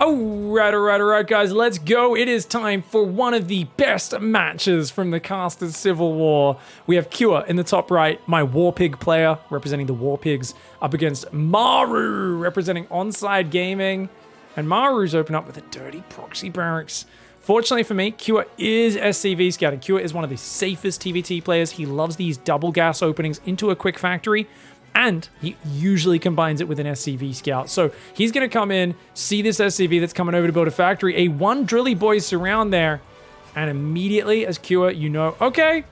Alright, guys, let's go. It is time for one of the best matches from the Casters Civil War. We have Cure in the top right, my Warpig player, representing the Warpigs, up against Maru, representing Onside Gaming. And Maru's open up with a dirty proxy barracks. Fortunately for me, Cure is SCV scouting. Cure is one of the safest TvT players. He loves these double gas openings into a quick factory. And he usually combines it with an SCV scout. So he's going to come in, see this SCV that's coming over to build a factory, a one drilly boy surround there. And immediately as Cure, you know, okay,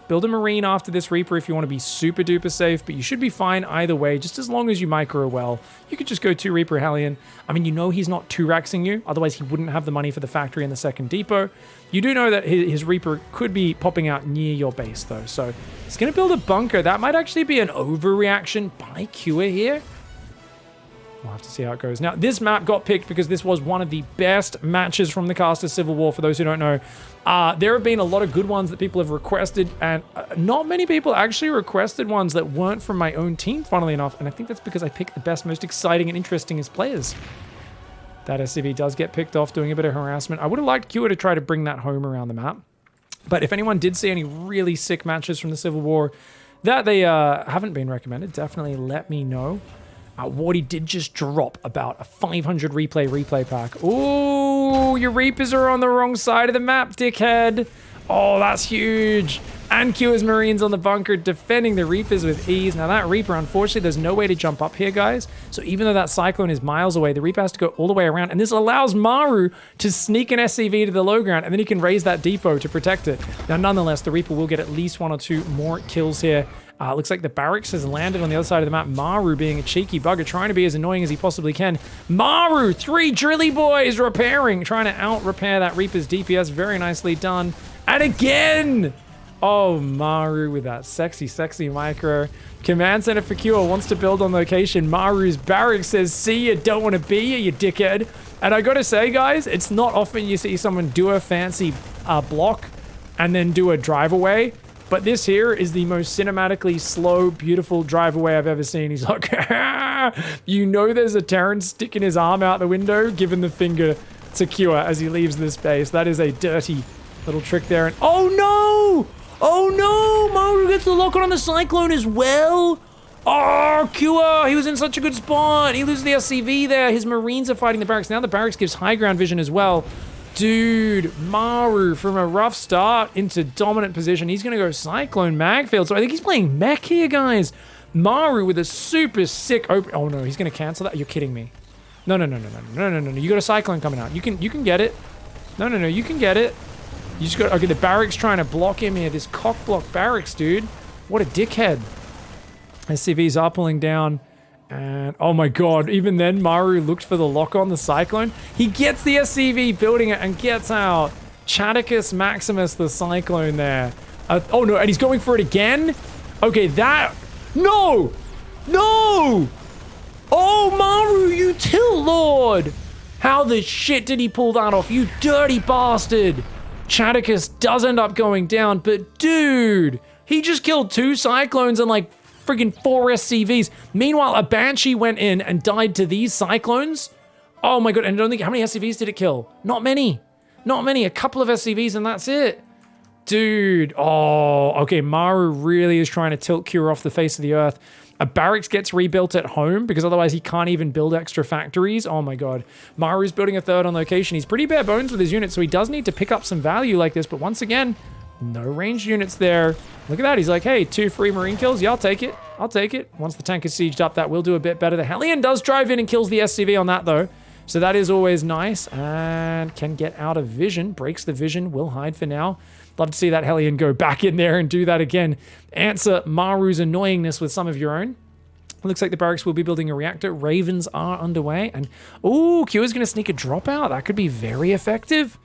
build a Marine after this Reaper if you want to be super duper safe, but you should be fine either way, just as long as you micro well. You could just go 2 Reaper Hellion. I mean, you know he's not 2-raxing you, otherwise he wouldn't have the money for the factory and the second depot. You do know that his Reaper could be popping out near your base though, so he's going to build a bunker. That might actually be an overreaction by Cure here. We'll have to see how it goes. Now, this map got picked because this was one of the best matches from the Casters Civil War, for those who don't know. There have been a lot of good ones that people have requested, and not many people actually requested ones that weren't from my own team, funnily enough, and I think that's because I picked the best, most exciting, and interestingest players. That SCV does get picked off, doing a bit of harassment. I would have liked Cure to try to bring that home around the map. But if anyone did see any really sick matches from the Civil War that they haven't been recommended, definitely let me know. Wardy did just drop about a 500 replay pack. Ooh, your Reapers are on the wrong side of the map, dickhead. Oh, that's huge. And Cure's Marines on the bunker defending the Reapers with ease. Now that Reaper, unfortunately, there's no way to jump up here, guys. So even though that Cyclone is miles away, the Reaper has to go all the way around. And this allows Maru to sneak an SCV to the low ground, and then he can raise that depot to protect it. Now, nonetheless, the Reaper will get at least 1 or 2 more kills here. Looks like the barracks has landed on the other side of the map. Maru being a cheeky bugger, trying to be as annoying as he possibly can. Maru, 3 drilly boys repairing, trying to out-repair that Reaper's DPS. Very nicely done. And again! Oh, Maru with that sexy, sexy micro. Command Center for Cure wants to build on location. Maru's barracks says, see you, don't want to be you, you dickhead. And I gotta say, guys, it's not often you see someone do a fancy block and then do a drive away. But this here is the most cinematically slow, beautiful drive away I've ever seen. He's like, you know there's a Terran sticking his arm out the window, giving the finger to Cure as he leaves this base. That is a dirty little trick there. And oh no! Oh no! Maru gets the lock on the Cyclone as well. Oh, Cure! He was in such a good spot. He loses the SCV there. His Marines are fighting the barracks. Now the barracks gives high ground vision as well. Dude, Maru from a rough start into dominant position. He's going to go Cyclone Magfield. So I think he's playing mech here, guys. Maru with a super sick open. Oh no, he's going to cancel that. You're kidding me. No. You got a Cyclone coming out. You can get it. No. You can get it. You just got, okay, the barracks trying to block him here. This cock block barracks, dude. What a dickhead. SCVs are pulling down. And oh my god, even then Maru looked for the lock on the Cyclone. He gets the SCV building it and gets out Chaticus Maximus the Cyclone there. Oh no, and he's going for it again? Okay, that... No! Oh, Maru, you tilt lord! How the shit did he pull that off, you dirty bastard? Chaticus does end up going down, but dude, he just killed 2 Cyclones and like friggin' 4 SCVs. Meanwhile, a Banshee went in and died to these Cyclones. Oh my god, and I don't think, how many SCVs did it kill? Not many. A couple of SCVs and that's it. Dude, oh, okay, Maru really is trying to tilt Cure off the face of the earth. A barracks gets rebuilt at home because otherwise he can't even build extra factories. Oh my god. Maru's building a 3rd on location. He's pretty bare bones with his units, so he does need to pick up some value like this, but once again, no ranged units there. Look at that. He's like, hey, 2 free Marine kills. Yeah, I'll take it. Once the tank is sieged up, that will do a bit better. The Hellion does drive in and kills the SCV on that, though. So that is always nice. And can get out of vision. Breaks the vision. Will hide for now. Love to see that Hellion go back in there and do that again. Answer Maru's annoyingness with some of your own. Looks like the barracks will be building a reactor. Ravens are underway. And, ooh, Cure's going to sneak a dropout. That could be very effective.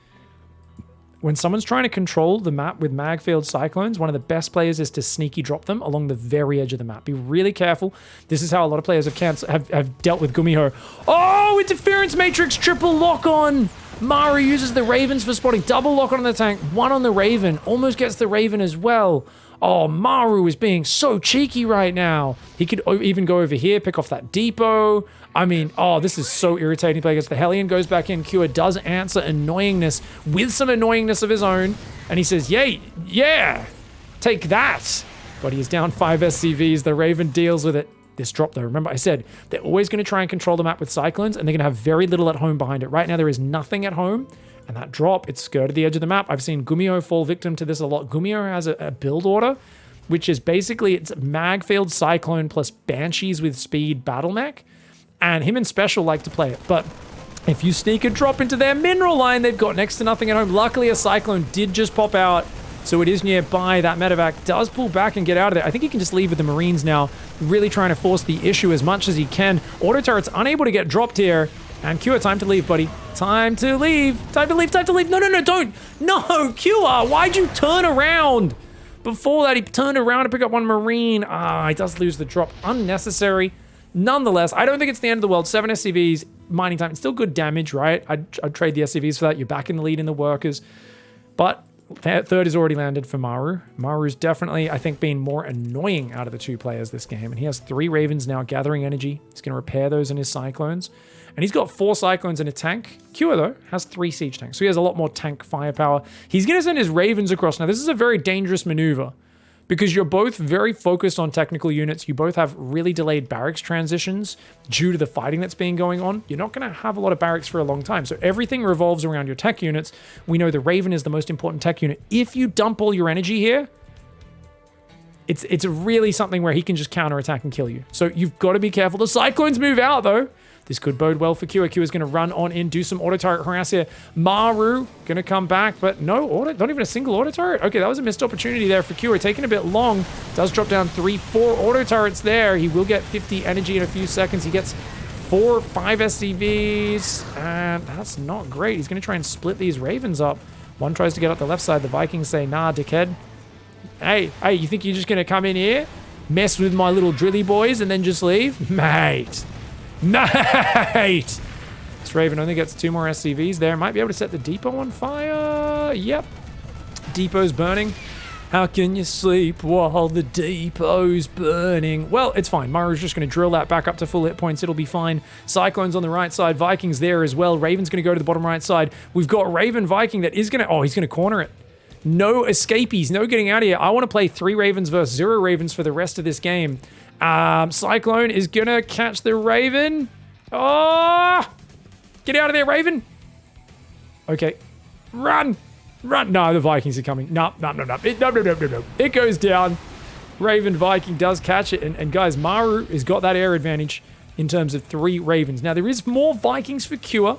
When someone's trying to control the map with Magfield Cyclones, one of the best players is to sneaky drop them along the very edge of the map. Be really careful. This is how a lot of players have dealt with Gumiho. Oh, interference matrix, triple lock on. Maru uses the Ravens for spotting. Double lock on the tank, 1 on the Raven. Almost gets the Raven as well. Oh, Maru is being so cheeky right now. He could even go over here, pick off that depot. I mean, oh, this is so irritating to play against. The Hellion goes back in. Cure does answer annoyingness with some annoyingness of his own. And he says, yay, yeah, take that. But he is down 5 SCVs. The Raven deals with it. This drop, though, remember I said they're always going to try and control the map with cyclones, and they're going to have very little at home behind it. Right now, there is nothing at home. And that drop, it's skirted the edge of the map. I've seen Gumio fall victim to this a lot. Gumio has a build order, which is basically it's Magfield, Cyclone plus Banshees with speed battle mech. And him and Special like to play it. But if you sneak a drop into their mineral line, they've got next to nothing at home. Luckily, a Cyclone did just pop out, so it is nearby. That medevac does pull back and get out of there. I think he can just leave with the Marines now, really trying to force the issue as much as he can. Auto turret's unable to get dropped here. And Cure, time to leave, buddy. Time to leave. Time to leave. Time to leave. No, no, no, don't. No, Cure, why'd you turn around? Before that, he turned around to pick up one Marine. Ah, he does lose the drop. Unnecessary. Nonetheless, I don't think it's the end of the world. 7 SCVs, mining time. It's still good damage, right? I'd trade the SCVs for that. You're back in the lead in the workers. But third is already landed for Maru. Maru's definitely, I think, been more annoying out of the two players this game. And he has 3 Ravens now gathering energy. He's going to repair those in his Cyclones. And he's got 4 Cyclones in a tank. Cure, though, has 3 siege tanks. So he has a lot more tank firepower. He's going to send his Ravens across. Now, this is a very dangerous maneuver because you're both very focused on technical units. You both have really delayed barracks transitions due to the fighting that's been going on. You're not going to have a lot of barracks for a long time. So everything revolves around your tech units. We know the Raven is the most important tech unit. If you dump all your energy here, it's really something where he can just counterattack and kill you. So you've got to be careful. The Cyclones move out, though. This could bode well for Cure. Cure is going to run on in, do some auto turret harass here. Maru going to come back, but no auto, not even a single auto turret. Okay, that was a missed opportunity there for Cure. Taking a bit long. Does drop down 3, 4 auto turrets there. He will get 50 energy in a few seconds. He gets 4, 5 SCVs, and that's not great. He's going to try and split these Ravens up. One tries to get up the left side. The Vikings say, nah, dickhead. Hey, you think you're just going to come in here, mess with my little drilly boys, and then just leave? Mate. Mate! This Raven only gets 2 more SCVs there. Might be able to set the depot on fire. Yep. Depot's burning. How can you sleep while the depot's burning? Well, it's fine. Maru's just going to drill that back up to full hit points. It'll be fine. Cyclones on the right side. Vikings there as well. Raven's going to go to the bottom right side. We've got Raven Viking that is going to... Oh, he's going to corner it. No escapees. No getting out of here. I want to play 3 Ravens versus 0 Ravens for the rest of this game. Cyclone is gonna catch the Raven. Oh! Get out of there, Raven. Okay. Run! Run! No, the Vikings are coming. No. It goes down. Raven Viking does catch it. And guys, Maru has got that air advantage in terms of 3 Ravens. Now, there is more Vikings for Cure.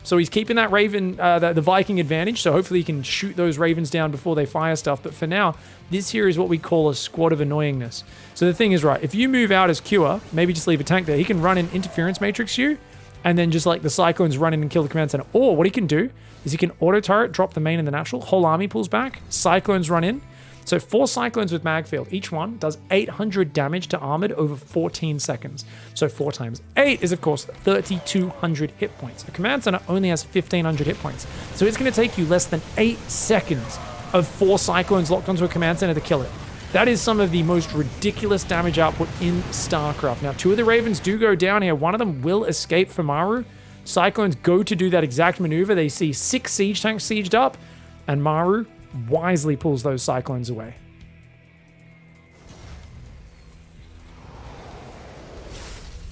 So he's keeping that Raven, the Viking advantage. So hopefully he can shoot those Ravens down before they fire stuff. But for now, this here is what we call a squad of annoyingness. So the thing is, right, if you move out as Cure, maybe just leave a tank there, he can run in interference matrix you, and then just like the Cyclones run in and kill the command center. Or what he can do is he can auto turret, drop the main and the natural, whole army pulls back, Cyclones run in. So 4 Cyclones with Magfield. Each one does 800 damage to armored over 14 seconds. So 4 times 8 is, of course, 3,200 hit points. A command center only has 1,500 hit points. So it's going to take you less than 8 seconds of 4 Cyclones locked onto a command center to kill it. That is some of the most ridiculous damage output in StarCraft. Now, 2 of the Ravens do go down here. One of them will escape for Maru. Cyclones go to do that exact maneuver. They see 6 siege tanks sieged up, and Maru wisely pulls those Cyclones away.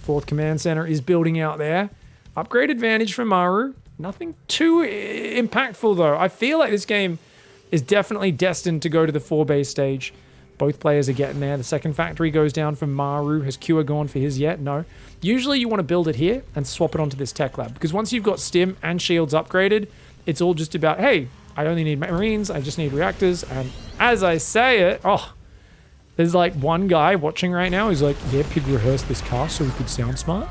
Fourth command center is building out there. Upgrade advantage for Maru. Nothing too impactful, though. I feel like this game is definitely destined to go to the 4-base stage. Both players are getting there. The second factory goes down for Maru. Has Cure gone for his yet? No. Usually you want to build it here and swap it onto this tech lab, because once you've got stim and shields upgraded, it's all just about, hey, I only need Marines, I just need reactors, and as I say it, there's like one guy watching right now who's like, yeah, Pig rehearsed this cast so we could sound smart.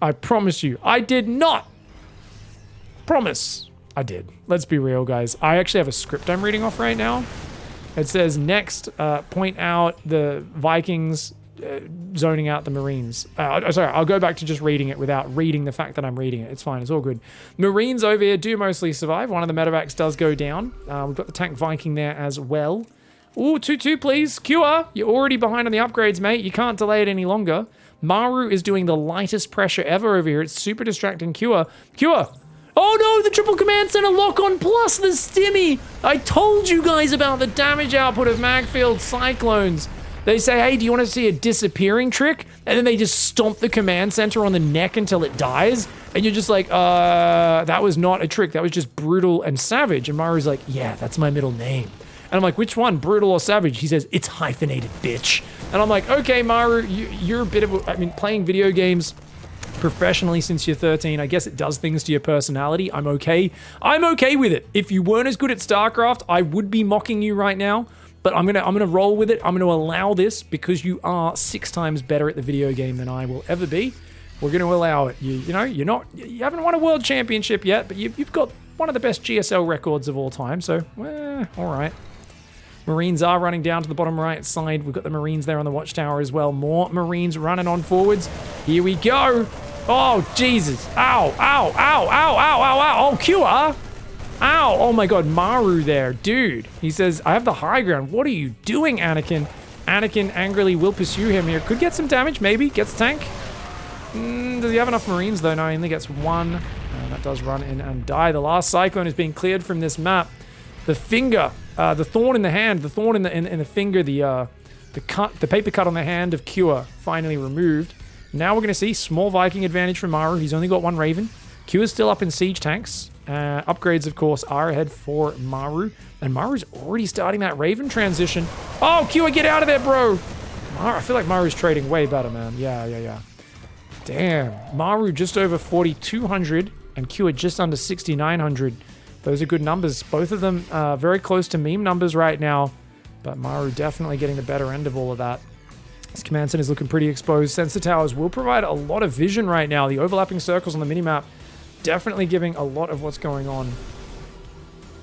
I promise you, I did not. Promise. I did. Let's be real, guys. I actually have a script I'm reading off right now. It says, next, point out the Vikings zoning out the Marines. Sorry, I'll go back to just reading it without reading the fact that I'm reading it. It's fine. It's all good. Marines over here do mostly survive. One of the medevacs does go down. We've got the tank Viking there as well. Ooh, 2-2, please. Cure, you're already behind on the upgrades, mate. You can't delay it any longer. Maru is doing the lightest pressure ever over here. It's super distracting. Cure. Oh no, the triple command center lock on plus the stimmy. I told you guys about the damage output of Magfield Cyclones. They say, hey, do you want to see a disappearing trick? And then they just stomp the command center on the neck until it dies. And you're just like, that was not a trick. That was just brutal and savage. And Maru's like, yeah, that's my middle name. And I'm like, which one, brutal or savage? He says, it's hyphenated, bitch. And I'm like, okay, Maru, you're a bit of I mean, playing video games professionally since you're 13, I guess it does things to your personality. I'm okay with it. If you weren't as good at StarCraft, I would be mocking you right now. But I'm gonna roll with it. I'm gonna allow this because you are 6 times better at the video game than I will ever be. We're gonna allow it. You haven't won a world championship yet, but you've got one of the best GSL records of all time. So, all right. Marines are running down to the bottom right side. We've got the Marines there on the watchtower as well. More Marines running on forwards. Here we go. Oh, Jesus. Ow, ow, ow, ow, ow, ow, ow. Oh, Cure. Ow. Oh, my God. Maru there. Dude. He says, I have the high ground. What are you doing, Anakin? Anakin angrily will pursue him here. Could get some damage, maybe. Gets tank. Does he have enough Marines, though? No, he only gets 1. That does run in and die. The last Cyclone is being cleared from this map. The finger, the thorn in the hand, the thorn in the finger, the paper cut on the hand of Cure finally removed. Now we're going to see small Viking advantage from Maru. He's only got 1 Raven. Cure's still up in siege tanks. Upgrades, of course, are ahead for Maru. And Maru's already starting that Raven transition. Oh, Cure, get out of there, bro. I feel like Maru's trading way better, man. Yeah. Damn. Maru just over 4,200 and Cure just under 6,900. Those are good numbers. Both of them very close to meme numbers right now. But Maru definitely getting the better end of all of that. This command center is looking pretty exposed. Sensor towers will provide a lot of vision right now. The overlapping circles on the minimap definitely giving a lot of what's going on.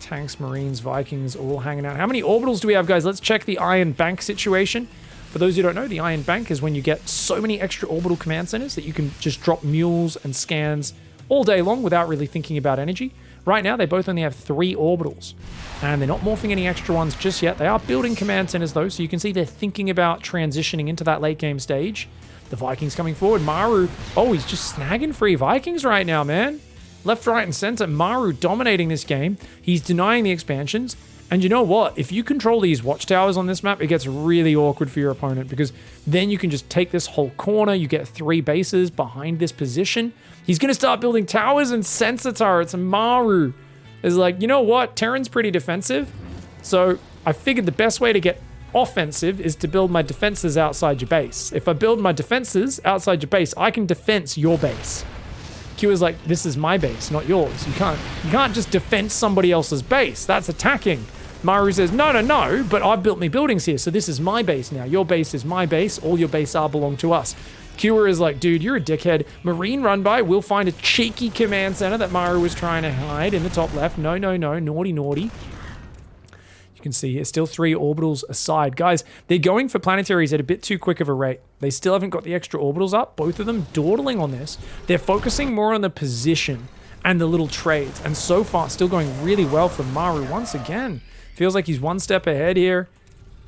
Tanks, Marines, Vikings all hanging out. How many orbitals do we have, guys? Let's check the Iron Bank situation. For those who don't know, the Iron Bank is when you get so many extra orbital command centers that you can just drop mules and scans all day long without really thinking about energy. Right now, they both only have 3 orbitals, and they're not morphing any extra ones just yet. They are building command centers, though, so you can see they're thinking about transitioning into that late game stage. The Vikings coming forward. Maru, oh, he's just snagging free Vikings right now, man. Left, right, and center. Maru dominating this game. He's denying the expansions. And you know what? If you control these watchtowers on this map, it gets really awkward for your opponent because then you can just take this whole corner. You get 3 bases behind this position. He's going to start building towers and sensor turrets. And Maru is like, you know what? Terran's pretty defensive. So I figured the best way to get offensive is to build my defenses outside your base. If I build my defenses outside your base, I can defense your base. Q is like, this is my base, not yours. You can't just defense somebody else's base. That's attacking. Maru says, no, but I've built me buildings here, so this is my base now. Your base is my base. All your base are belong to us. Cure is like, dude, you're a dickhead. Marine run by. We'll find a cheeky command center that Maru was trying to hide in the top left. No. Naughty. You can see here, still 3 orbitals aside. Guys, they're going for planetaries at a bit too quick of a rate. They still haven't got the extra orbitals up. Both of them dawdling on this. They're focusing more on the position and the little trades. And so far, still going really well for Maru once again. Feels like he's 1 step ahead here.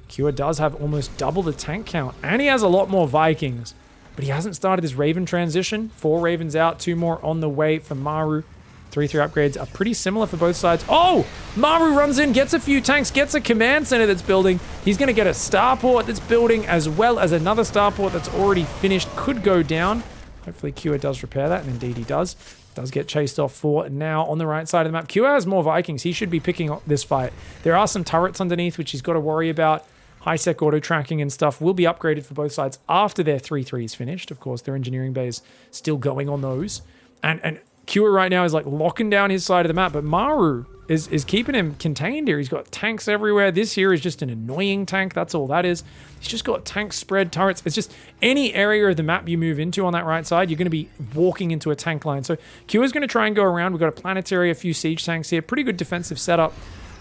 Cure does have almost double the tank count. And he has a lot more Vikings. But he hasn't started his Raven transition. 4 Ravens out, 2 more on the way for Maru. 3-3 upgrades are pretty similar for both sides. Oh! Maru runs in, gets a few tanks, gets a command center that's building. He's going to get a starport that's building, as well as another starport that's already finished. Could go down. Hopefully Cure does repair that, and indeed he does. Does get chased off for now on the right side of the map. Cure has more Vikings. He should be picking up this fight. There are some turrets underneath, which he's got to worry about. High-sec auto-tracking and stuff will be upgraded for both sides after their 3-3 is finished. Of course, their engineering bay is still going on those. And Cure right now is like locking down his side of the map, but Maru is keeping him contained here. He's got tanks everywhere. This here is just an annoying tank. That's all that is. He's just got tank spread turrets. It's just any area of the map you move into on that right side, you're going to be walking into a tank line. So Cure's going to try and go around. We've got a planetary, a few siege tanks here. Pretty good defensive setup.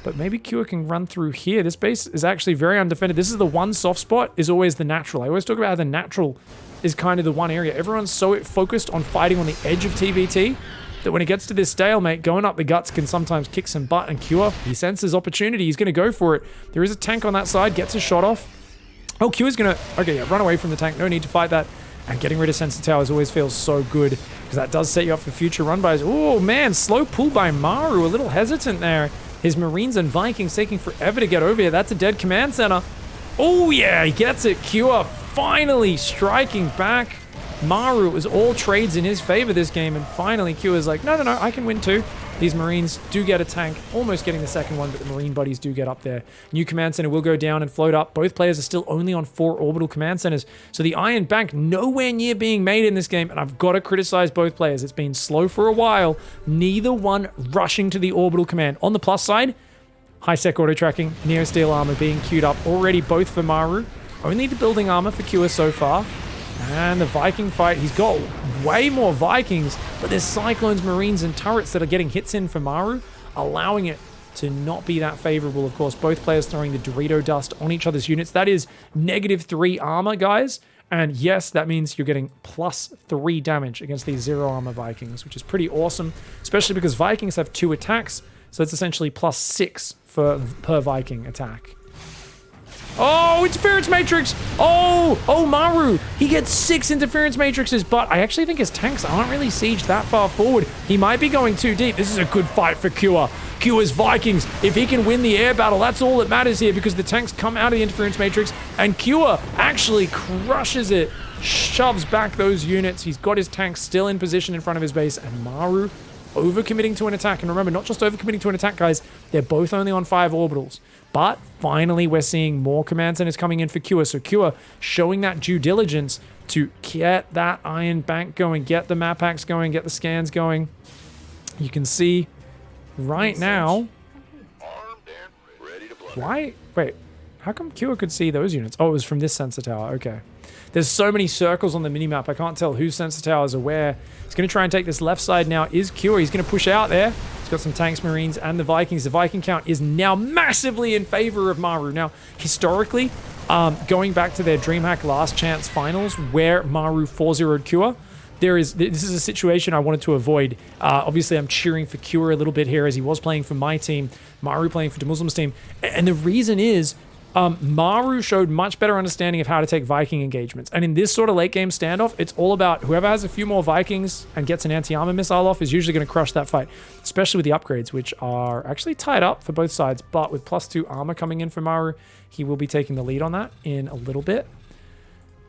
But maybe Cure can run through here. This base is actually very undefended. This is the one soft spot, is always the natural. I always talk about how the natural is kind of the one area. Everyone's so focused on fighting on the edge of TvT that when it gets to this stalemate, going up the guts can sometimes kick some butt, and Cure, he senses opportunity. He's going to go for it. There is a tank on that side, gets a shot off. Oh, Cure's going to, okay, yeah, run away from the tank. No need to fight that. And getting rid of Sensor Towers always feels so good because that does set you up for future run bys. Oh, man, slow pull by Maru. A little hesitant there. His Marines and Vikings taking forever to get over here. That's a dead command center. Oh, yeah, he gets it. Cure finally striking back. Maru, it was all trades in his favor this game, and finally Cure's like, no, I can win too. These Marines do get a tank, almost getting the second one, but the Marine buddies do get up there. New command center will go down and float up. Both players are still only on 4 orbital command centers, so the Iron Bank nowhere near being made in this game, and I've got to criticize both players. It's been slow for a while, neither one rushing to the orbital command. On the plus side, high-sec auto-tracking, Neo-Steel armor being queued up already, both for Maru. Only the building armor for Cure so far. And the Viking fight, he's got way more Vikings, but there's Cyclones, Marines, and turrets that are getting hits in for Maru, allowing it to not be that favorable. Of course, both players throwing the Dorito dust on each other's units. That is -3 armor, guys. And yes, that means you're getting +3 damage against these 0 armor Vikings, which is pretty awesome, especially because Vikings have 2 attacks, so it's essentially +6 per Viking attack. Oh, interference matrix! Oh, Maru! He gets 6 interference matrices, but I actually think his tanks aren't really sieged that far forward. He might be going too deep. This is a good fight for Cure. Cure's Vikings, if he can win the air battle, that's all that matters here because the tanks come out of the interference matrix and Cure actually crushes it, shoves back those units. He's got his tanks still in position in front of his base, and Maru overcommitting to an attack. And remember, not just overcommitting to an attack, guys, they're both only on 5 orbitals. But finally, we're seeing more command centers coming in for Cure. So Cure showing that due diligence to get that Iron Bank going, get the map packs going, get the scans going. You can see right now. Why? Wait, how come Cure could see those units? Oh, it was from this sensor tower. Okay. There's so many circles on the minimap. I can't tell whose sensor towers are where. He's going to try and take this left side now. Is Cure. He's going to push out there. He's got some tanks, Marines, and the Vikings. The Viking count is now massively in favor of Maru. Now, historically, going back to their DreamHack Last Chance finals, where Maru 4-0'd Cure, this is a situation I wanted to avoid. Obviously, I'm cheering for Cure a little bit here as he was playing for my team, Maru playing for Muslim's team. And the reason is, Maru showed much better understanding of how to take Viking engagements. And in this sort of late game standoff, it's all about whoever has a few more Vikings and gets an anti-armor missile off is usually going to crush that fight, especially with the upgrades, which are actually tied up for both sides. But with +2 armor coming in for Maru, he will be taking the lead on that in a little bit.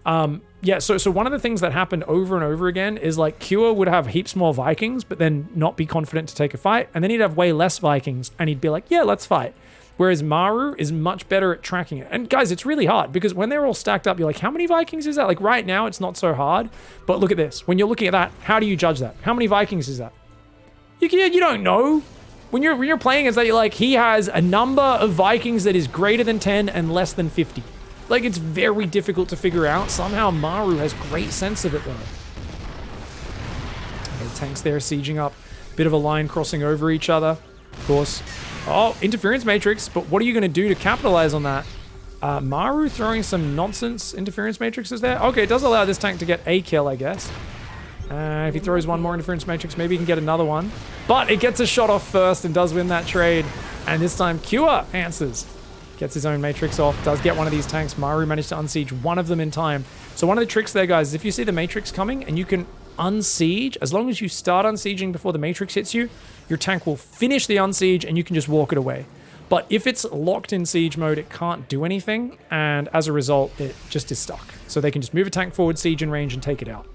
Yeah, so one of the things that happened over and over again is like Cure would have heaps more Vikings, but then not be confident to take a fight. And then he'd have way less Vikings and he'd be like, yeah, let's fight. Whereas Maru is much better at tracking it. And guys, it's really hard because when they're all stacked up, you're like, how many Vikings is that? Like right now, it's not so hard. But look at this. When you're looking at that, how do you judge that? How many Vikings is that? You don't know. When you're playing, it's like you're like, he has a number of Vikings that is greater than 10 and less than 50. Like, it's very difficult to figure out. Somehow Maru has great sense of it, though. Okay, the tanks there sieging up. Bit of a line crossing over each other. Of course. Oh, interference matrix, but what are you going to do to capitalize on that? Maru throwing some nonsense interference matrices there. Okay, it does allow this tank to get a kill, I guess. If he throws one more interference matrix, maybe he can get another one. But it gets a shot off first and does win that trade. And this time, Cure answers. Gets his own matrix off, does get one of these tanks. Maru managed to unsiege one of them in time. So one of the tricks there, guys, is if you see the matrix coming and you can unsiege, as long as you start unsieging before the matrix hits you, your tank will finish the unsiege and you can just walk it away. But if it's locked in siege mode, it can't do anything, and as a result, it just is stuck. So they can just move a tank forward, siege in range, and take it out.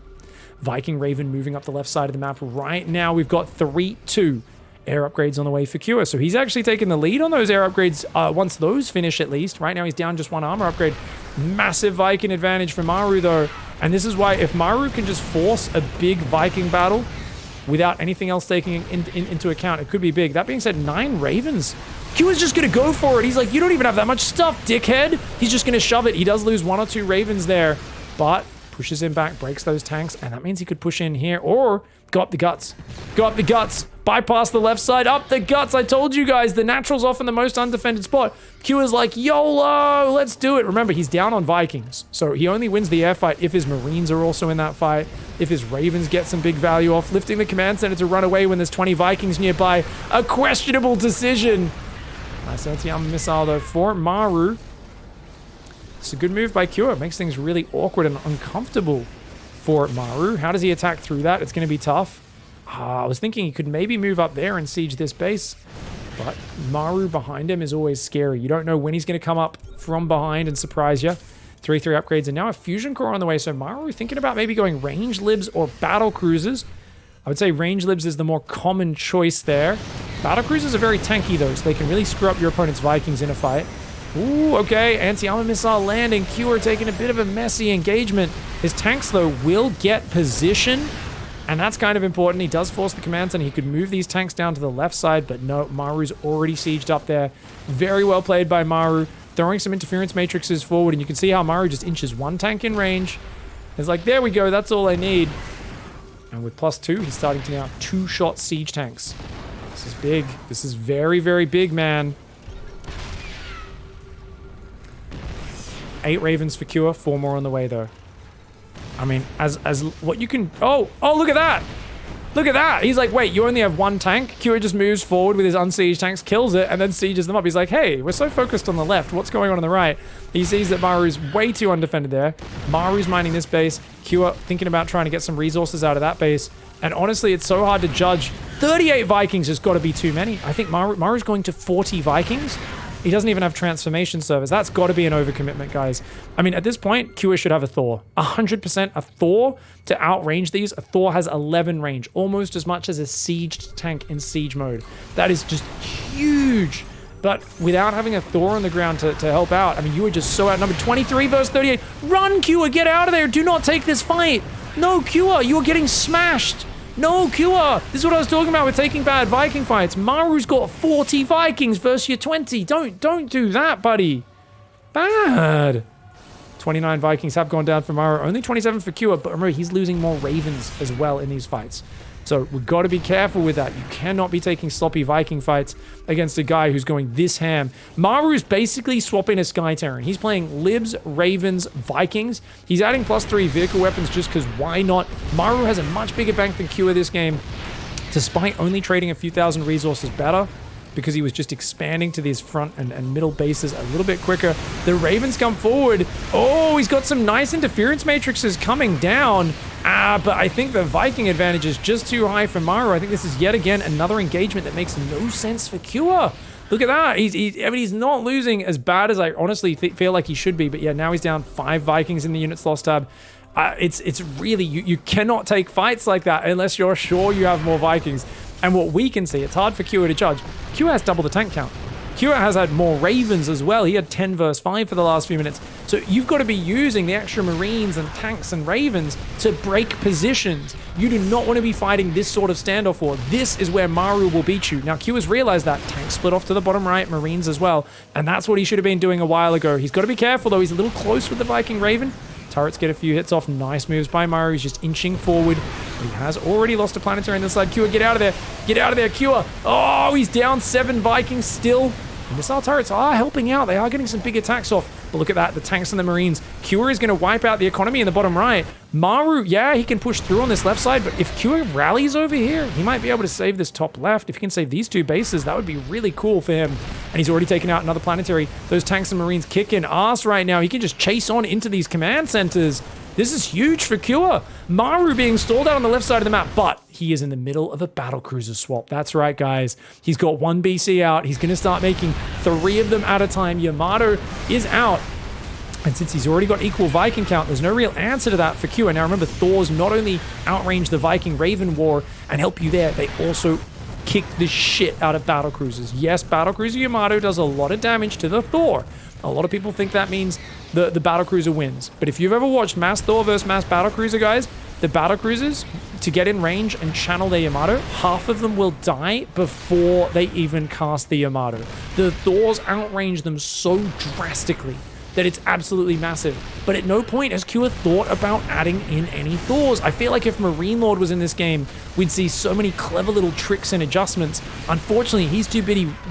Viking Raven moving up the left side of the map. Right now, we've got 3-2 air upgrades on the way for Cure. So he's actually taken the lead on those air upgrades once those finish at least. Right now, he's down just 1 armor upgrade. Massive Viking advantage for Maru, though. And this is why if Maru can just force a big Viking battle without anything else taking into account, it could be big. That being said, 9 Ravens. Cure's just going to go for it. He's like, you don't even have that much stuff, dickhead. He's just going to shove it. He does lose 1 or 2 Ravens there, but pushes him back, breaks those tanks, and that means he could push in here or go up the guts. Go up the guts. Bypass the left side, up the guts. I told you guys, the natural's often the most undefended spot. Q is like, YOLO, let's do it. Remember, he's down on Vikings, so he only wins the air fight if his Marines are also in that fight, if his Ravens get some big value off. Lifting the command center to run away when there's 20 Vikings nearby, a questionable decision. Nice anti-armor missile, though, for Maru. It's a good move by Q. It makes things really awkward and uncomfortable for Maru. How does he attack through that? It's going to be tough. I was thinking he could maybe move up there and siege this base, but Maru behind him is always scary. You don't know when he's going to come up from behind and surprise you. 3-3 upgrades, and now a fusion core on the way. So Maru thinking about maybe going range libs or battle cruisers. I would say range libs is the more common choice there. Battle cruisers are very tanky though, so they can really screw up your opponent's Vikings in a fight. Ooh, okay, anti-armor missile landing. Q taking a bit of a messy engagement. His tanks though will get position, and that's kind of important. He does force the command center. He could move these tanks down to the left side, but no, Maru's already sieged up there. Very well played by Maru. Throwing some interference matrices forward, and you can see how Maru just inches one tank in range. It's like, there we go, that's all I need. And with +2, he's starting to now two-shot siege tanks. This is big. This is very, very big, man. 8 Ravens for Cure, 4 more on the way, though. I mean, as what you can... Oh, look at that! Look at that! He's like, wait, you only have 1 tank? Cure just moves forward with his unsieged tanks, kills it, and then sieges them up. He's like, hey, we're so focused on the left. What's going on the right? He sees that Maru's way too undefended there. Maru's mining this base. Cure thinking about trying to get some resources out of that base. And honestly, it's so hard to judge. 38 Vikings has got to be too many. I think Maru's going to 40 Vikings. He doesn't even have transformation servers. That's got to be an overcommitment, guys. I mean, at this point, Q should have a Thor. 100% a Thor to outrange these. A Thor has 11 range, almost as much as a sieged tank in siege mode. That is just huge. But without having a Thor on the ground to help out, I mean, you were just so outnumbered. 23 versus 38. Run, Q, get out of there. Do not take this fight. No, Q, you are getting smashed. No, Cure! This is what I was talking about with taking bad Viking fights. Maru's got 40 Vikings versus your 20. Don't do that, buddy. Bad. 29 Vikings have gone down for Maru. Only 27 for Cure, but remember, he's losing more Ravens as well in these fights. So we've got to be careful with that. You cannot be taking sloppy Viking fights against a guy who's going this ham. Maru's basically swapping a Sky Terran. He's playing Libs, Ravens, Vikings. He's adding +3 vehicle weapons just because why not? Maru has a much bigger bank than Q this game, despite only trading a few thousand resources better, because he was just expanding to these front and middle bases a little bit quicker. The Ravens come forward. Oh, he's got some nice interference matrices coming down. But I think the Viking advantage is just too high for Maru. I think this is yet again another engagement that makes no sense for Cure. Look at that. I mean, he's not losing as bad as I honestly feel like he should be. But yeah, now he's down 5 Vikings in the units lost tab. It's really, you cannot take fights like that unless you're sure you have more Vikings. And what we can see, it's hard for Q to judge. Q has double the tank count. Q has had more Ravens as well. He had 10 versus 5 for the last few minutes. So you've got to be using the extra Marines and tanks and Ravens to break positions. You do not want to be fighting this sort of standoff war. This is where Maru will beat you. Now Q has realized that. Tank split off to the bottom right, Marines as well. And that's what he should have been doing a while ago. He's got to be careful though. He's a little close with the Viking Raven. Turrets get a few hits off. Nice moves by Maru. He's just inching forward. He has already lost a planetary on this side. Q, get out of there. Get out of there, Q. Oh, he's down 7 Vikings still. Missile turrets are helping out. They are getting some big attacks off. But look at that, the tanks and the Marines. Q is going to wipe out the economy in the bottom right. Maru, yeah, he can push through on this left side, but if Q rallies over here, he might be able to save this top left. If he can save these 2 bases, that would be really cool for him. And he's already taken out another planetary. Those tanks and Marines kicking ass right now. He can just chase on into these command centers. This is huge for Q. Maru being stalled out on the left side of the map, but he is in the middle of a Battlecruiser swap. That's right, guys. He's got 1 BC out. He's going to start making 3 of them at a time. Yamato is out. And since he's already got equal Viking count, there's no real answer to that for Q. And now remember, Thors not only outrange the Viking Raven war and help you there, they also kick the shit out of Battlecruisers. Yes, Battlecruiser Yamato does a lot of damage to the Thor. A lot of people think that means the Battlecruiser wins. But if you've ever watched Mass Thor versus Mass Battlecruiser, guys, the Battlecruisers, to get in range and channel their Yamato, half of them will die before they even cast the Yamato. The Thors outrange them so drastically that it's absolutely massive. But at no point has Kua thought about adding in any Thors. I feel like if Marine Lord was in this game, we'd see so many clever little tricks and adjustments. Unfortunately, he's too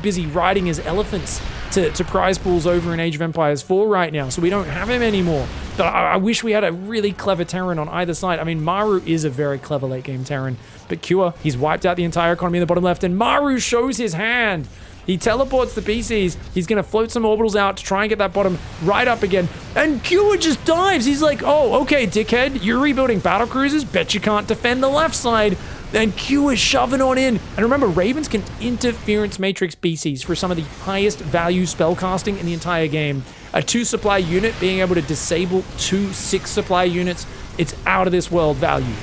busy riding his elephants to prize pools over in Age of Empires 4 right now, so we don't have him anymore. But I wish we had a really clever Terran on either side. I mean, Maru is a very clever late-game Terran, but Kua, he's wiped out the entire economy in the bottom left, and Maru shows his hand. He teleports the PCs. He's going to float some orbitals out to try and get that bottom right up again. And Kua just dives. He's like, oh, okay, dickhead. You're rebuilding battlecruisers. Bet you can't defend the left side. Then Kua's shoving on in. And remember, Ravens can interference matrix BCs for some of the highest value spellcasting in the entire game. A 2-supply unit being able to disable 2 6-supply units. It's out of this world value.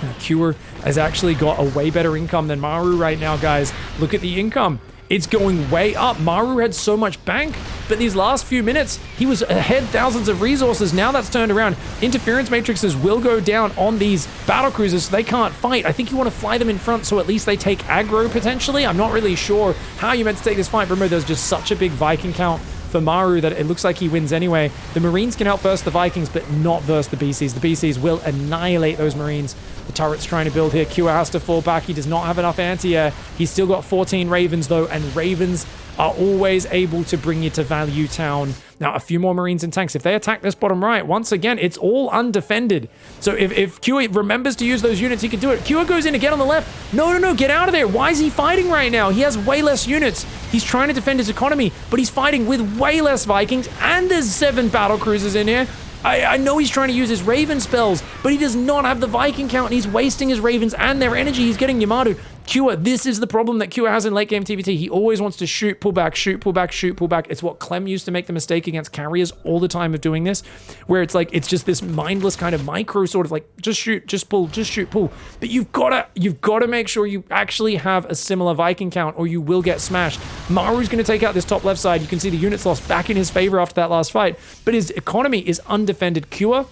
Now, Kua has actually got a way better income than Maru right now, guys. Look at the income. It's going way up. Maru had so much bank, but these last few minutes, he was ahead thousands of resources. Now that's turned around. Interference matrices will go down on these battlecruisers, so they can't fight. I think you want to fly them in front so at least they take aggro potentially. I'm not really sure how you meant to take this fight. Remember, there's just such a big Viking count for Maru that it looks like he wins anyway. The Marines can help verse the Vikings, but not verse the BCs. The BCs will annihilate those Marines. The turret's trying to build here. Kua has to fall back. He does not have enough anti-air. He's still got 14 Ravens, though, and Ravens are always able to bring you to Value Town. Now, a few more Marines and tanks. If they attack this bottom right, once again, it's all undefended. So if Kua remembers to use those units, he can do it. Kua goes in again on the left. No, get out of there. Why is he fighting right now? He has way less units. He's trying to defend his economy, but he's fighting with way less Vikings, and there's 7 battlecruisers in here. I know he's trying to use his Raven spells, but he does not have the Viking count, and he's wasting his Ravens and their energy. He's getting Yamato. Kua, this is the problem that Kua has in late game TvT. He always wants to shoot, pull back, shoot, pull back, shoot, pull back. It's what Clem used to make the mistake against carriers all the time of doing this, where it's like, it's just this mindless kind of micro sort of like, just shoot, just pull, just shoot, pull. But you've got to make sure you actually have a similar Viking count or you will get smashed. Maru's going to take out this top left side. You can see the units lost back in his favor after that last fight, but his economy is undefended. Kua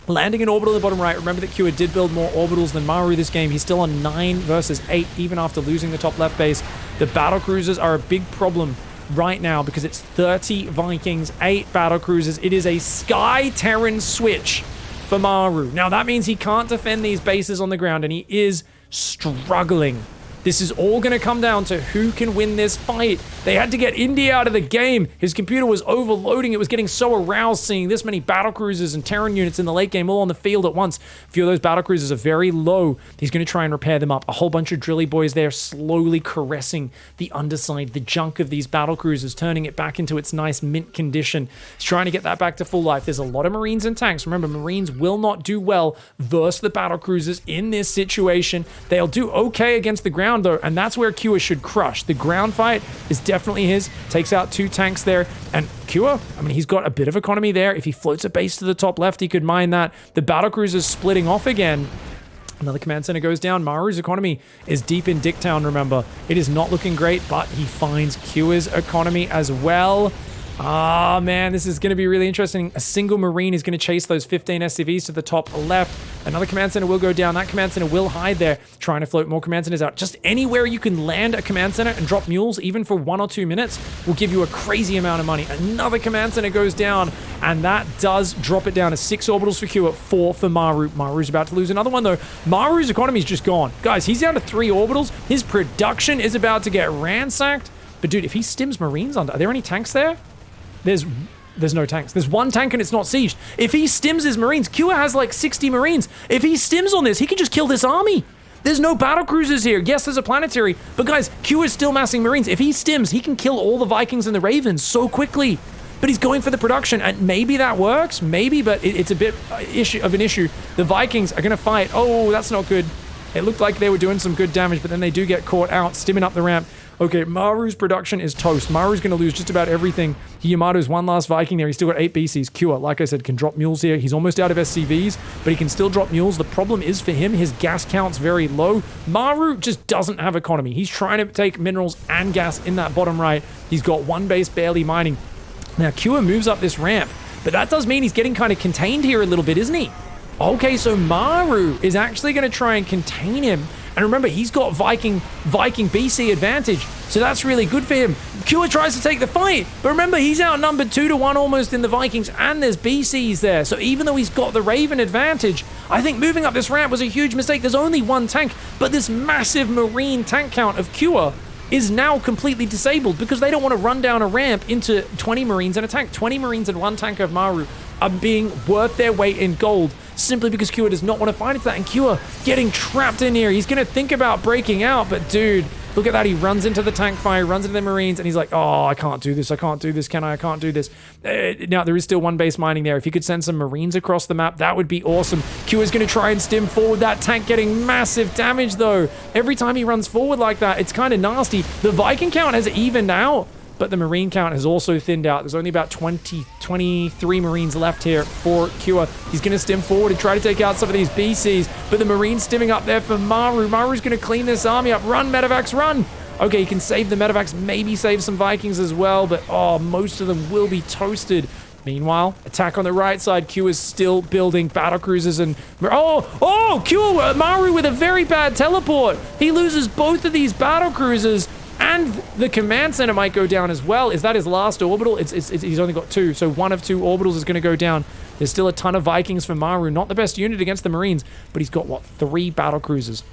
landing an orbital in the bottom right. Remember that Kua did build more orbitals than Maru this game. He's still on 9 versus 8, even after losing the top left base. The battlecruisers are a big problem right now because it's 30 Vikings, 8 battlecruisers. It is a Sky Terran switch for Maru. Now, that means he can't defend these bases on the ground, and he is struggling. This is all going to come down to who can win this fight. They had to get Indy out of the game. His computer was overloading. It was getting so aroused seeing this many battlecruisers and Terran units in the late game all on the field at once. A few of those battlecruisers are very low. He's going to try and repair them up. A whole bunch of drilly boys there slowly caressing the underside, the junk of these battlecruisers, turning it back into its nice mint condition. He's trying to get that back to full life. There's a lot of Marines and tanks. Remember, Marines will not do well versus the battlecruisers in this situation. They'll do okay against the ground, though, and that's where Kua should crush. The ground fight is definitely his. Takes out 2 tanks there, and Kua, I mean, he's got a bit of economy there. If he floats a base to the top left, he could mine that. The battlecruiser's splitting off again. Another command center goes down. Maru's economy is deep in Dicktown, remember. It is not looking great, but he finds Kua's economy as well. Ah, man, this is going to be really interesting. A single Marine is going to chase those 15 SCVs to the top left. Another command center will go down. That command center will hide there, trying to float more command centers out. Just anywhere you can land a command center and drop mules, even for 1 or 2 minutes, will give you a crazy amount of money. Another command center goes down, and that does drop it down to 6 orbitals for Kua, 4 for Maru. Maru's about to lose another one, though. Maru's economy is just gone. Guys, he's down to 3 orbitals. His production is about to get ransacked. But, dude, if he stims Marines under... Are there any tanks there? There's no tanks. There's 1 tank and it's not sieged. If he stims his Marines, Kua has like 60 Marines. If he stims on this, he can just kill this army. There's no battlecruisers here. Yes, there's a planetary, but guys, Kua is still massing Marines. If he stims, he can kill all the Vikings and the Ravens so quickly. But he's going for the production, and maybe that works. Maybe, but it's a bit of an issue. The Vikings are going to fight. Oh, that's not good. It looked like they were doing some good damage, but then they do get caught out, stimming up the ramp. Okay, Maru's production is toast. Maru's going to lose just about everything. Yamato's 1 last Viking there. He's still got 8 BCs. Kua, like I said, can drop mules here. He's almost out of SCVs, but he can still drop mules. The problem is for him, his gas count's very low. Maru just doesn't have economy. He's trying to take minerals and gas in that bottom right. He's got 1 base barely mining. Now, Kua moves up this ramp, but that does mean he's getting kind of contained here a little bit, isn't he? Okay, so Maru is actually going to try and contain him And remember, he's got Viking BC advantage, so that's really good for him. Kua tries to take the fight, but remember, he's outnumbered 2-1 almost in the Vikings, and there's BCs there. So even though he's got the Raven advantage, I think moving up this ramp was a huge mistake. There's only one tank, but this massive Marine tank count of Kua is now completely disabled because they don't want to run down a ramp into 20 Marines and a tank. 20 Marines and one tank of Maru are being worth their weight in gold simply because Kua does not want to fight into that. And Kua getting trapped in here. He's going to think about breaking out, but dude, look at that. He runs into the tank fire, runs into the Marines, and he's like, oh, I can't do this. I can't do this. I can't do this. Now, there is still one base mining there. If he could send some Marines across the map, that would be awesome. Kua's going to try and stim forward. That tank getting massive damage, though. Every time he runs forward like that, it's kind of nasty. The Viking count has evened out, but the Marine count has also thinned out. There's only about 23 Marines left here for Kua. He's going to stim forward and try to take out some of these BCs, but the Marines stimming up there for Maru. Maru's going to clean this army up. Run, Medivacs, run! Okay, he can save the Medivacs, maybe save some Vikings as well, but most of them will be toasted. Meanwhile, attack on the right side. Kua is still building Battlecruisers and... Kua, Maru with a very bad teleport. He loses both of these Battlecruisers, and the command center might go down as well. Is that his last orbital? He's only got 2, so 1 of 2 orbitals is going to go down. There's still a ton of Vikings for Maru. Not the best unit against the Marines, but he's got, 3 Battlecruisers.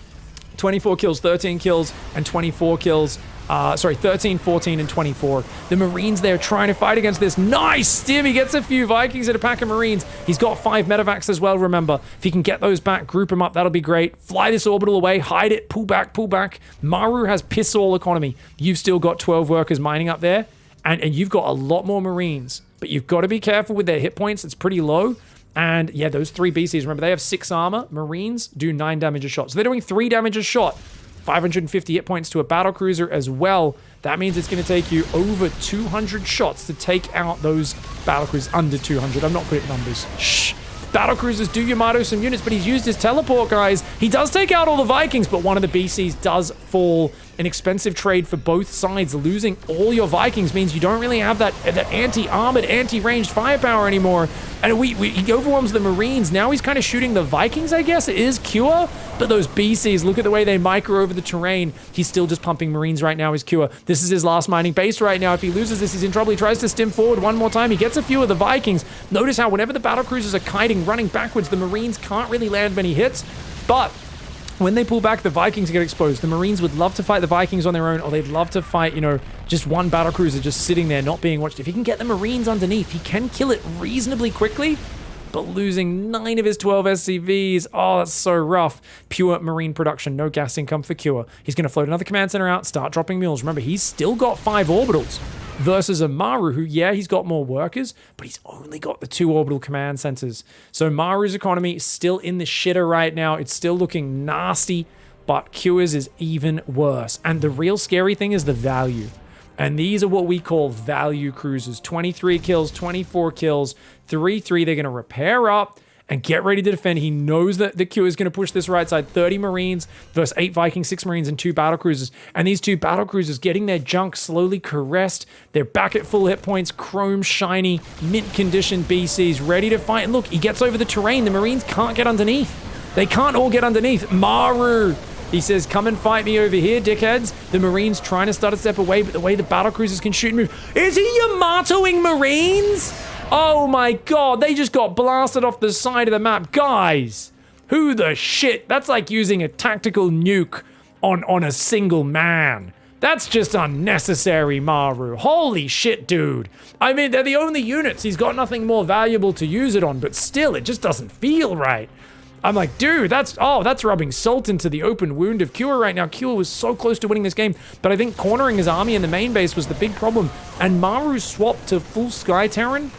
24 kills, 13 kills, and 24 kills. 13, 14, and 24. The Marines there trying to fight against this. Nice stim. He gets a few Vikings and a pack of Marines. He's got 5 Medivacs as well, remember. If he can get those back, group them up, that'll be great. Fly this orbital away, hide it, pull back, pull back. Maru has piss all economy. You've still got 12 workers mining up there, and you've got a lot more Marines. But you've got to be careful with their hit points. It's pretty low. And yeah, those 3 BCs, remember, they have 6 armor. Marines do 9 damage a shot. So they're doing 3 damage a shot. 550 hit points to a Battlecruiser as well. That means it's going to take you over 200 shots to take out those Battlecruisers. Under 200. I'm not good at numbers. Shh. Battlecruisers do Yamato some units, but he's used his teleport, guys. He does take out all the Vikings, but one of the BCs does fall. An expensive trade for both sides. Losing all your Vikings means you don't really have that anti-armored, anti-ranged firepower anymore. And he overwhelms the Marines. Now he's kind of shooting the Vikings, I guess. It is Kua, but those BCs, look at the way they micro over the terrain. He's still just pumping Marines right now, is Kua. This is his last mining base right now. If he loses this, he's in trouble. He tries to stim forward one more time. He gets a few of the Vikings. Notice how whenever the Battlecruisers are kiting, running backwards, the Marines can't really land many hits, but when they pull back, the Vikings get exposed. The Marines would love to fight the Vikings on their own, or they'd love to fight, just one Battlecruiser just sitting there, not being watched. If he can get the Marines underneath, he can kill it reasonably quickly, but losing 9 of his 12 SCVs, that's so rough. Pure Marine production, no gas income for Kua. He's going to float another command center out, start dropping mules. Remember, he's still got 5 orbitals versus a Maru who, he's got more workers, but he's only got the 2 orbital command centers. So Maru's economy is still in the shitter right now. It's still looking nasty, but Kua's is even worse. And the real scary thing is the value. And these are what we call value cruisers. 23 kills, 24 kills, 3-3. They're going to repair up and get ready to defend. He knows that the Kua is going to push this right side. 30 Marines versus 8 Vikings, 6 Marines, and 2 Battlecruisers. And these 2 Battlecruisers getting their junk slowly caressed. They're back at full hit points, chrome, shiny, mint condition BCs, ready to fight. And look, he gets over the terrain. The Marines can't get underneath. They can't all get underneath. Maru, he says, come and fight me over here, dickheads. The Marines trying to start a step away, but the way the Battlecruisers can shoot and move. Is he Yamatoing Marines? Oh my god, they just got blasted off the side of the map. Guys, who the shit? That's like using a tactical nuke on a single man. That's just unnecessary, Maru. Holy shit, dude. I mean, they're the only units. He's got nothing more valuable to use it on, but still, it just doesn't feel right. I'm like, dude, that's rubbing salt into the open wound of Kua right now. Kua was so close to winning this game, but I think cornering his army in the main base was the big problem. And Maru's swap to full Sky Terran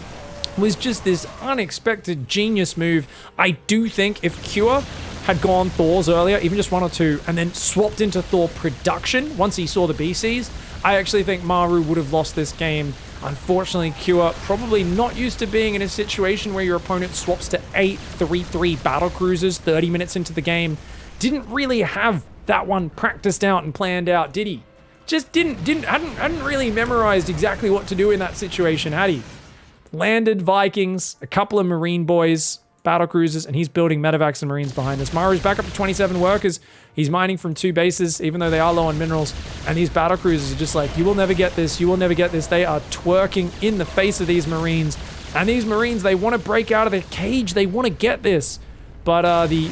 was just this unexpected genius move. I do think if Kua had gone Thors earlier, even just 1 or 2, and then swapped into Thor production once he saw the BCs, I actually think Maru would have lost this game. Unfortunately, Kua, probably not used to being in a situation where your opponent swaps to 8 3-3 Battlecruisers 30 minutes into the game. Didn't really have that one practiced out and planned out, did he? Just hadn't really memorized exactly what to do in that situation, had he? Landed Vikings, a couple of Marine boys, Battlecruisers, and he's building medevacs and marines behind us. Maru's back up to 27 workers. He's mining from 2 bases, even though they are low on minerals. And these Battlecruisers are just like, you will never get this. You will never get this. They are twerking in the face of these marines. And these marines, they want to break out of their cage. They want to get this. But the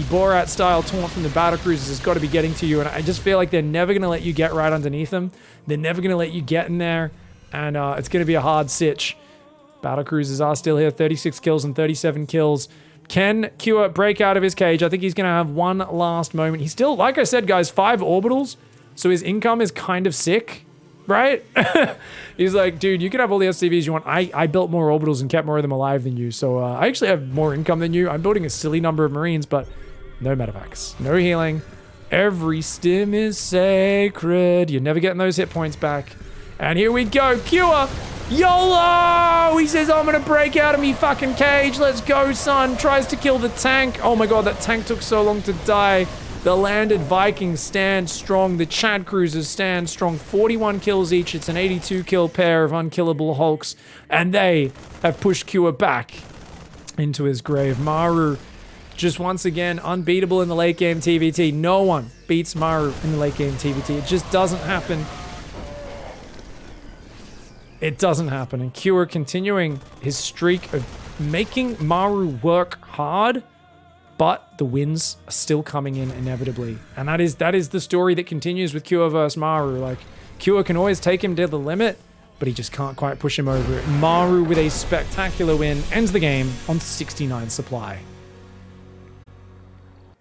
Borat-style taunt from the Battlecruisers has got to be getting to you. And I just feel like they're never going to let you get right underneath them. They're never going to let you get in there. And it's going to be a hard sitch. Battlecruisers are still here, 36 kills and 37 kills. Can Cure break out of his cage? I think he's going to have one last moment. He's still, like I said, guys, 5 orbitals. So his income is kind of sick, right? He's like, dude, you can have all the SCVs you want. I built more orbitals and kept more of them alive than you. So I actually have more income than you. I'm building a silly number of marines, but no medevacs, no healing. Every stim is sacred. You're never getting those hit points back. And here we go, Cure. YOLO! He says, I'm gonna break out of me fucking cage. Let's go, son. Tries to kill the tank. Oh my god, that tank took so long to die. The landed Vikings stand strong. The Chad Cruisers stand strong. 41 kills each. It's an 82 kill pair of unkillable Hulks. And they have pushed Cure back into his grave. Maru, just once again, unbeatable in the late game TvT. No one beats Maru in the late game TvT. It just doesn't happen. It doesn't happen. And Cure continuing his streak of making Maru work hard, but the wins are still coming in inevitably. And that is the story that continues with Cure versus Maru. Like, Cure can always take him to the limit, but he just can't quite push him over it. Maru with a spectacular win ends the game on 69 supply.